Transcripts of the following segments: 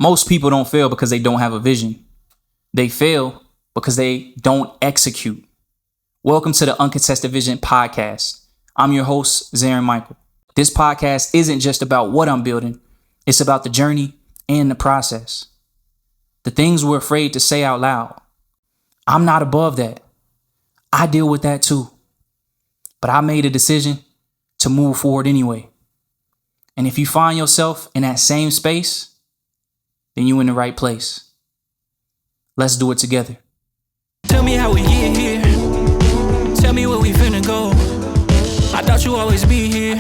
Most people don't fail because they don't have a vision. They fail because they don't execute. Welcome to the Uncontested Vision Podcast. I'm your host, Zarin Michael. This podcast isn't just about what I'm building. It's about the journey and the process. The things we're afraid to say out loud. I'm not above that. I deal with that too. But I made a decision to move forward anyway. And if you find yourself in that same space, then you're in the right place. Let's do it together. Tell me how we get here. Tell me where we finna go. I thought you always be here.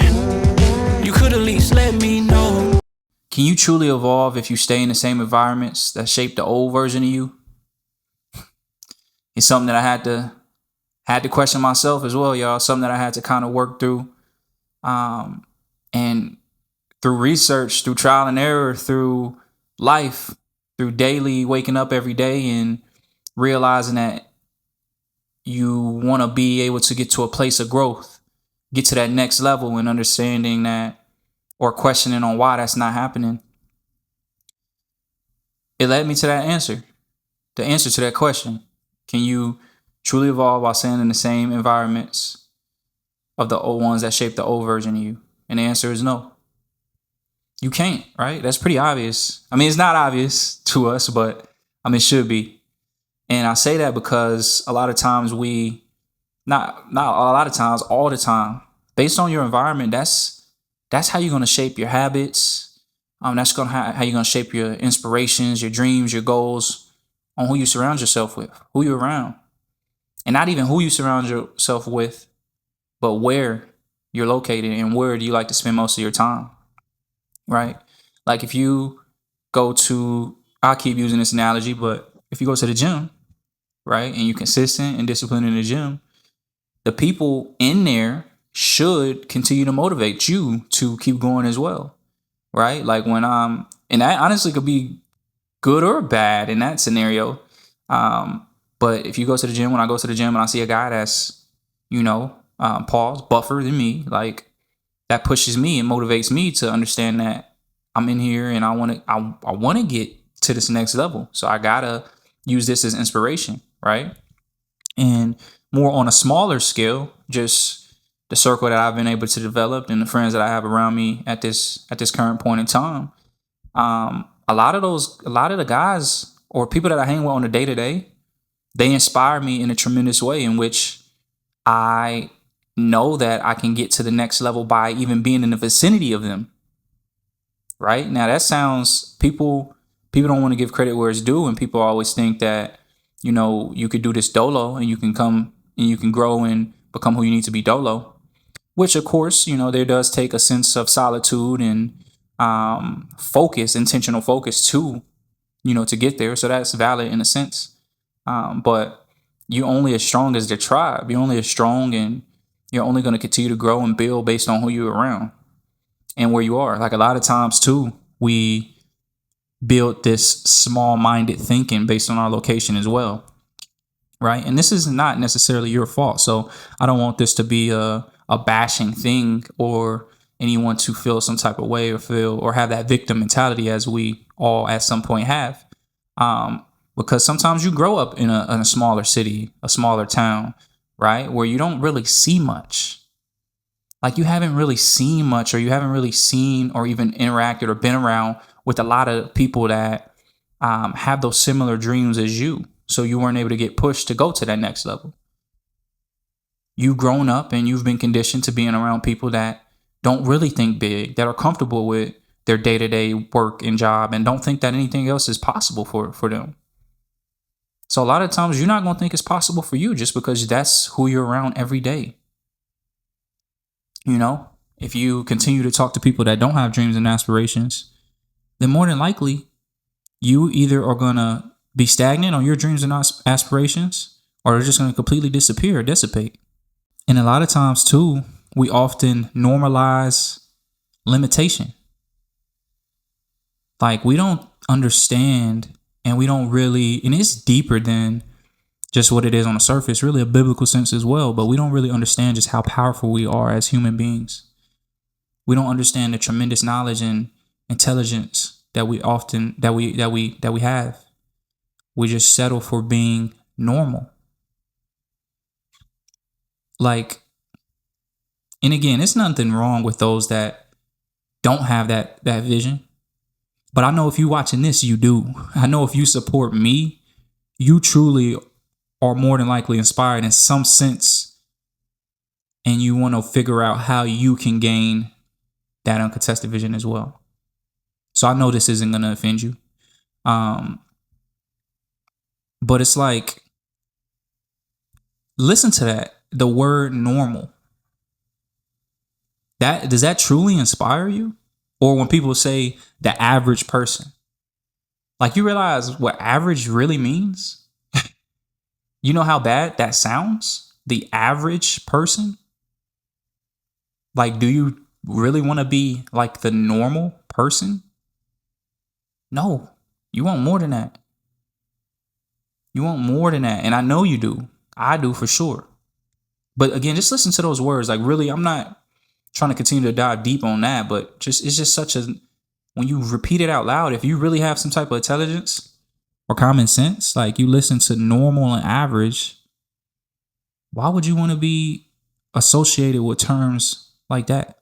You could at least let me know. Can you truly evolve if you stay in the same environments that shaped the old version of you? It's something that I had to question myself as well, y'all. Something that I had to kind of work through. And through research, through trial and error, through life, through daily waking up every day and realizing that you want to be able to get to a place of growth, get to that next level, and understanding that or questioning on why that's not happening. It led me to that answer, the answer to that question. Can you truly evolve while staying in the same environments of the old ones that shaped the old version of you? And the answer is no. You can't, right? That's pretty obvious. I mean, it's not obvious to us, but it should be. And I say that because a lot of times all the time, based on your environment, that's how you're going to shape your habits. That's how you're going to shape your inspirations, your dreams, your goals, on who you surround yourself with, who you're around. And not even who you surround yourself with, but where you're located and where do you like to spend most of your time. Right? Like if you go to, I'll keep using this analogy, but if you go to the gym, right, and you're consistent and disciplined in the gym, the people in there should continue to motivate you to keep going as well. Right? Like and that honestly could be good or bad in that scenario. But if you go to the gym, when I go to the gym and I see a guy that's, buffer than me, like, that pushes me and motivates me to understand that I'm in here and I want to get to this next level. So I gotta use this as inspiration, right? And more on a smaller scale, just the circle that I've been able to develop and the friends that I have around me at this current point in time. A lot of the guys or people that I hang with on a day-to-day, they inspire me in a tremendous way in which I know that I can get to the next level by even being in the vicinity of them. Right? Now that sounds, people don't want to give credit where it's due, and people always think that, you could do this dolo and you can come and you can grow and become who you need to be dolo, which of course, there does take a sense of solitude and intentional focus to get there. So that's valid in a sense. But you're only as strong as the tribe. You're only as strong and you're only going to continue to grow and build based on who you're around and where you are. Like a lot of times too, we build this small-minded thinking based on our location as well. Right. And this is not necessarily your fault. So I don't want this to be a bashing thing or anyone to feel some type of way or have that victim mentality as we all at some point have. Because sometimes you grow up in a smaller city, a smaller town, right, where you don't really see much. Like you haven't really seen much, or you haven't really seen or even interacted or been around with a lot of people that have those similar dreams as you. So you weren't able to get pushed to go to that next level. You've grown up and you've been conditioned to being around people that don't really think big, that are comfortable with their day-to-day work and job and don't think that anything else is possible for them. So a lot of times you're not going to think it's possible for you just because that's who you're around every day. If you continue to talk to people that don't have dreams and aspirations, then more than likely you either are going to be stagnant on your dreams and aspirations, or they're just going to completely disappear or dissipate. And a lot of times too, we often normalize limitation. Like we don't understand, and we don't really, and it's deeper than just what it is on the surface, really a biblical sense as well, but we don't really understand just how powerful we are as human beings. We don't understand the tremendous knowledge and intelligence that we often that we have. We just settle for being normal. Like, and again, it's nothing wrong with those that don't have that vision. But I know if you watching this, you do. I know if you support me, you truly are more than likely inspired in some sense, and you want to figure out how you can gain that uncontested vision as well. So I know this isn't going to offend you. But it's like, listen to that. The word normal. Does that truly inspire you? Or when people say the average person, like, you realize what average really means? You know how bad that sounds? The average person? Like, do you really want to be like the normal person? No, you want more than that. You want more than that. And I know you do. I do for sure. But again, just listen to those words. Like, really, I'm not trying to continue to dive deep on that, but it's just such a, when you repeat it out loud, if you really have some type of intelligence or common sense, like, you listen to normal and average, why would you want to be associated with terms like that?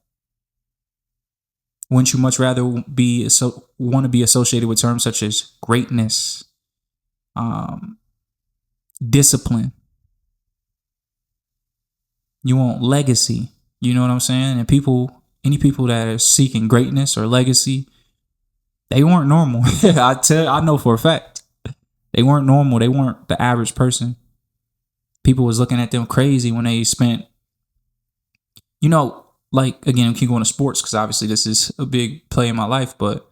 Wouldn't you much rather want to be associated with terms such as greatness, discipline? You want legacy. You know what I'm saying? And any people that are seeking greatness or legacy, they weren't normal. I know for a fact. They weren't normal. They weren't the average person. People was looking at them crazy when they spent, like, again, keep going to sports because obviously this is a big play in my life, but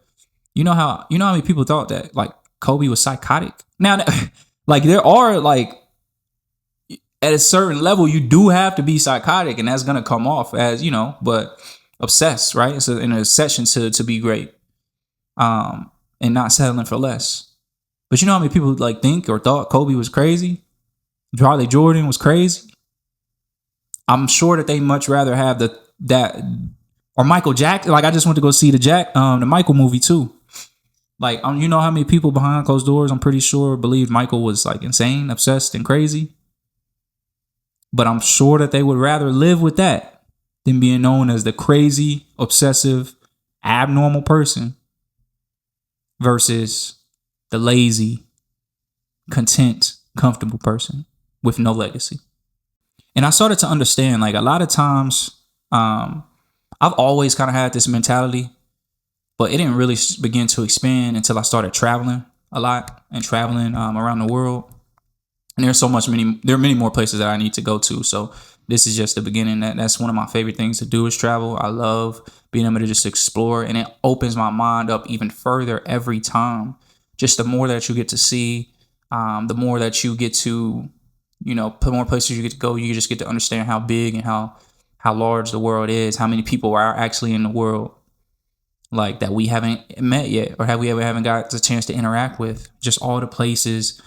you know how many people thought that, like, Kobe was psychotic? Now, like, there are, like, at a certain level, you do have to be psychotic, and that's going to come off as, but obsessed, right? It's an obsession to be great, and not settling for less. But you know how many people, like, think or thought Kobe was crazy? Charlie Jordan was crazy? I'm sure that they much rather have that, or Michael Jackson. Like, I just went to go see the Michael movie too. Like, you know how many people behind closed doors, I'm pretty sure, believed Michael was, like, insane, obsessed, and crazy. But I'm sure that they would rather live with that than being known as the crazy, obsessive, abnormal person versus the lazy, content, comfortable person with no legacy. And I started to understand, like, a lot of times, I've always kind of had this mentality, but it didn't really begin to expand until I started traveling a lot and traveling around the world. And there are many more places that I need to go to. So this is just the beginning. That's one of my favorite things to do is travel. I love being able to just explore, and it opens my mind up even further every time. Just the more that you get to see, the more that you get to, the more places you get to go, you just get to understand how big and how large the world is, how many people are actually in the world, like, that we haven't met yet, or haven't got the chance to interact with. Just all the places.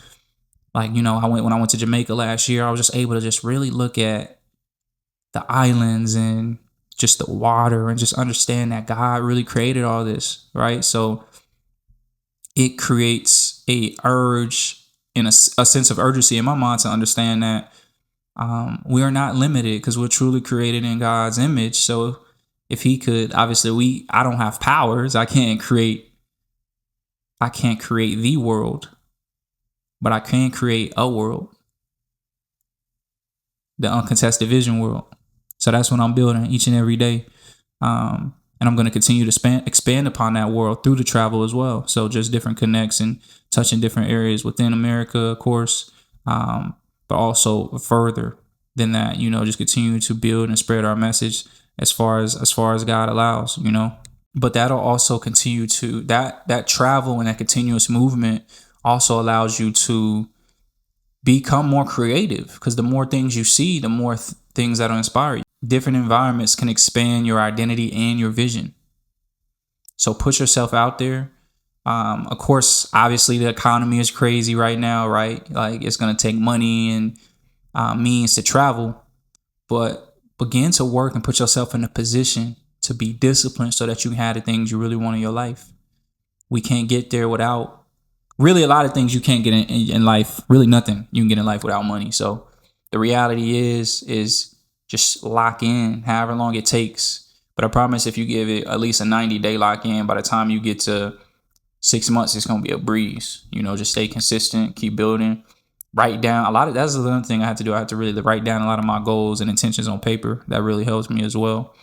Like, when I went to Jamaica last year, I was just able to just really look at the islands and just the water and just understand that God really created all this, right? So it creates a urge and a sense of urgency in my mind to understand that we are not limited because we're truly created in God's image. So if He could, obviously I don't have powers. I can't create the world. But I can create a world, the uncontested vision world. So that's what I'm building each and every day. And I'm going to continue to expand upon that world through the travel as well. So just different connects and touching different areas within America, of course, but also further than that, just continue to build and spread our message as far as God allows, But that'll also continue to, that travel and that continuous movement also allows you to become more creative, because the more things you see, the more things that'll inspire you. Different environments can expand your identity and your vision. So put yourself out there. Of course, obviously the economy is crazy right now, right? Like, it's going to take money and means to travel, but begin to work and put yourself in a position to be disciplined so that you can have the things you really want in your life. we can't get there without really a lot of things you can't get in life. Really nothing you can get in life without money. So the reality is just lock in however long it takes. But I promise if you give it at least a 90-day lock in, by the time you get to 6 months, it's going to be a breeze. Just stay consistent, keep building, write down a lot of, that's another thing I have to do. I have to really write down a lot of my goals and intentions on paper. That really helps me as well.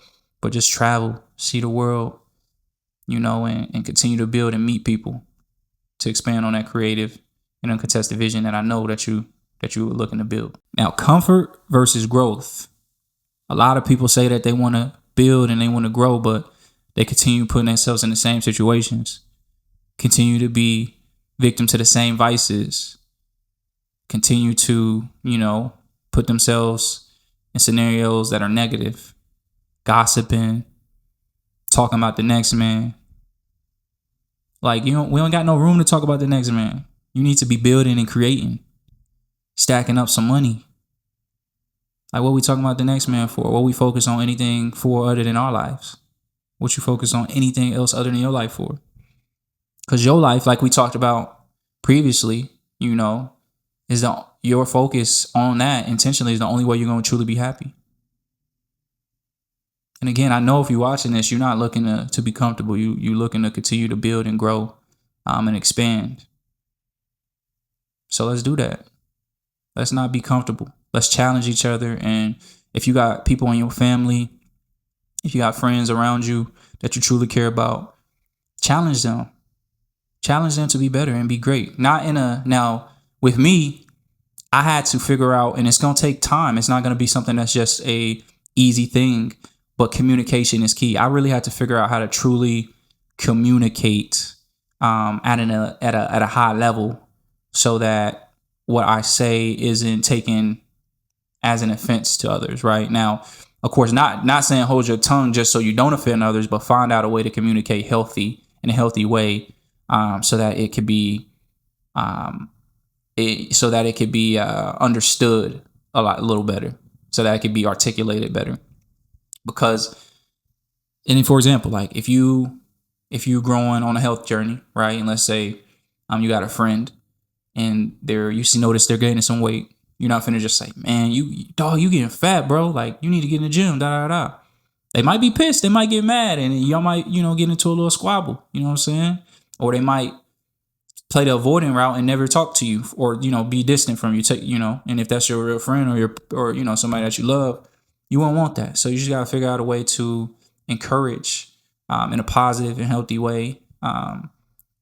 But just travel, see the world, and continue to build and meet people to expand on that creative and uncontested vision that I know that you were looking to build. Now, comfort versus growth. A lot of people say that they want to build and they want to grow, but they continue putting themselves in the same situations, continue to be victim to the same vices, continue to, put themselves in scenarios that are negative, gossiping, talking about the next man. Like, we don't got no room to talk about the next man. You need to be building and creating, stacking up some money. Like, what we talking about the next man for? What we focus on anything for other than our lives? What you focus on anything else other than your life for? Because your life, like we talked about previously, is your focus on that intentionally is the only way you're going to truly be happy. And again, I know if you're watching this, you're not looking to be comfortable. You're looking to continue to build and grow and expand. So let's do that. Let's not be comfortable. Let's challenge each other. And if you got people in your family, if you got friends around you that you truly care about, challenge them. Challenge them to be better and be great. Now, with me, I had to figure out, and it's going to take time. It's not going to be something that's just a easy thing, but communication is key. I really had to figure out how to truly communicate at a high level so that what I say isn't taken as an offense to others, right? Now, of course, not saying hold your tongue just so you don't offend others, but find out a way to communicate in a healthy way, so that it could be understood a little better, so that it could be articulated better. Because, and for example, like if you're growing on a health journey, right, and let's say you got a friend and notice they're gaining some weight. You're not finna just say, man, you getting fat, bro. Like, you need to get in the gym, da. They might be pissed. They might get mad, and y'all might, get into a little squabble. You know what I'm saying? Or they might play the avoiding route and never talk to you, or, be distant from you. And if that's your real friend or somebody that you love, you won't want that. So you just gotta figure out a way to encourage in a positive and healthy way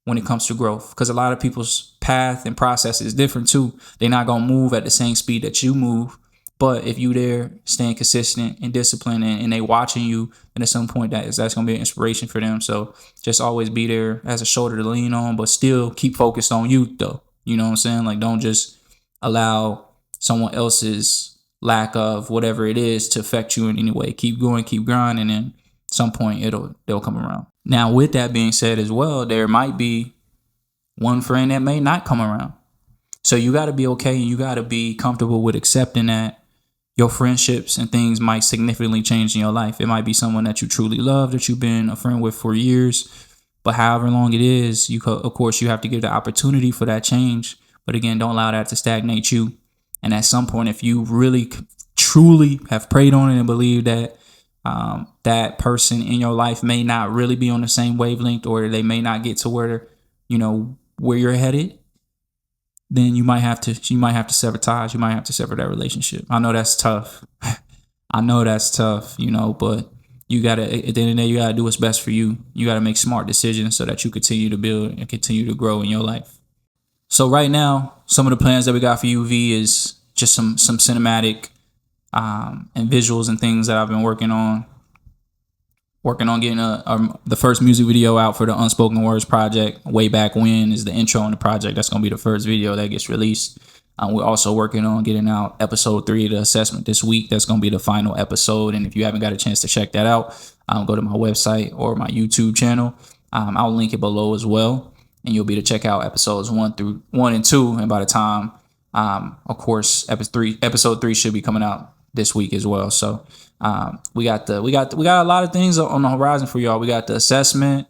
when it comes to growth. Because a lot of people's path and process is different too. They're not going to move at the same speed that you move. But if you there staying consistent and disciplined and they watching you, then at some point that's going to be an inspiration for them. So just always be there as a shoulder to lean on, but still keep focused on you though. You know what I'm saying? Like, don't just allow someone else's lack of whatever it is to affect you in any way. Keep going, keep grinding, and at some point they'll come around. Now, with that being said as well, there might be one friend that may not come around. So you got to be okay, and you got to be comfortable with accepting that your friendships and things might significantly change in your life. It might be someone that you truly love, that you've been a friend with for years. But however long it is, of course, you have to give the opportunity for that change. But again, don't allow that to stagnate you. And at some point, if you really truly have prayed on it and believe that that person in your life may not really be on the same wavelength, or they may not get to where you're headed, then you might have to sever ties. You might have to sever that relationship. I know that's tough. But you gotta, at the end of the day, you gotta do what's best for you. You gotta make smart decisions so that you continue to build and continue to grow in your life. So right now, some of the plans that we got for UV is just some cinematic and visuals and things that I've been working on getting the first music video out for the Unspoken Words project. Way back when is the intro on the project. That's going to be the first video that gets released. We're also working on getting out episode 3 of the assessment this week. That's going to be the final episode. And if you haven't got a chance to check that out, go to my website or my YouTube channel. I'll link it below as well. And you'll be able to check out episodes 1 and 2. And by the time, of course, episode 3 should be coming out this week as well. So we got a lot of things on the horizon for y'all. We got the assessment.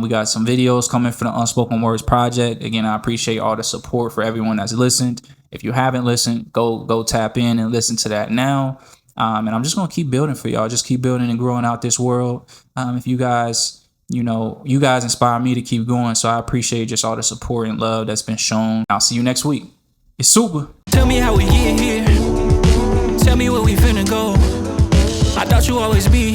We got some videos coming for the Unspoken Words project. Again, I appreciate all the support for everyone that's listened. If you haven't listened, go tap in and listen to that now. And I'm just going to keep building for y'all. Just keep building and growing out this world. If you guys, you guys inspire me to keep going. So I appreciate just all the support and love that's been shown. I'll see you next week. It's super. Tell me how we get here. Tell me where we finna go. I thought you always be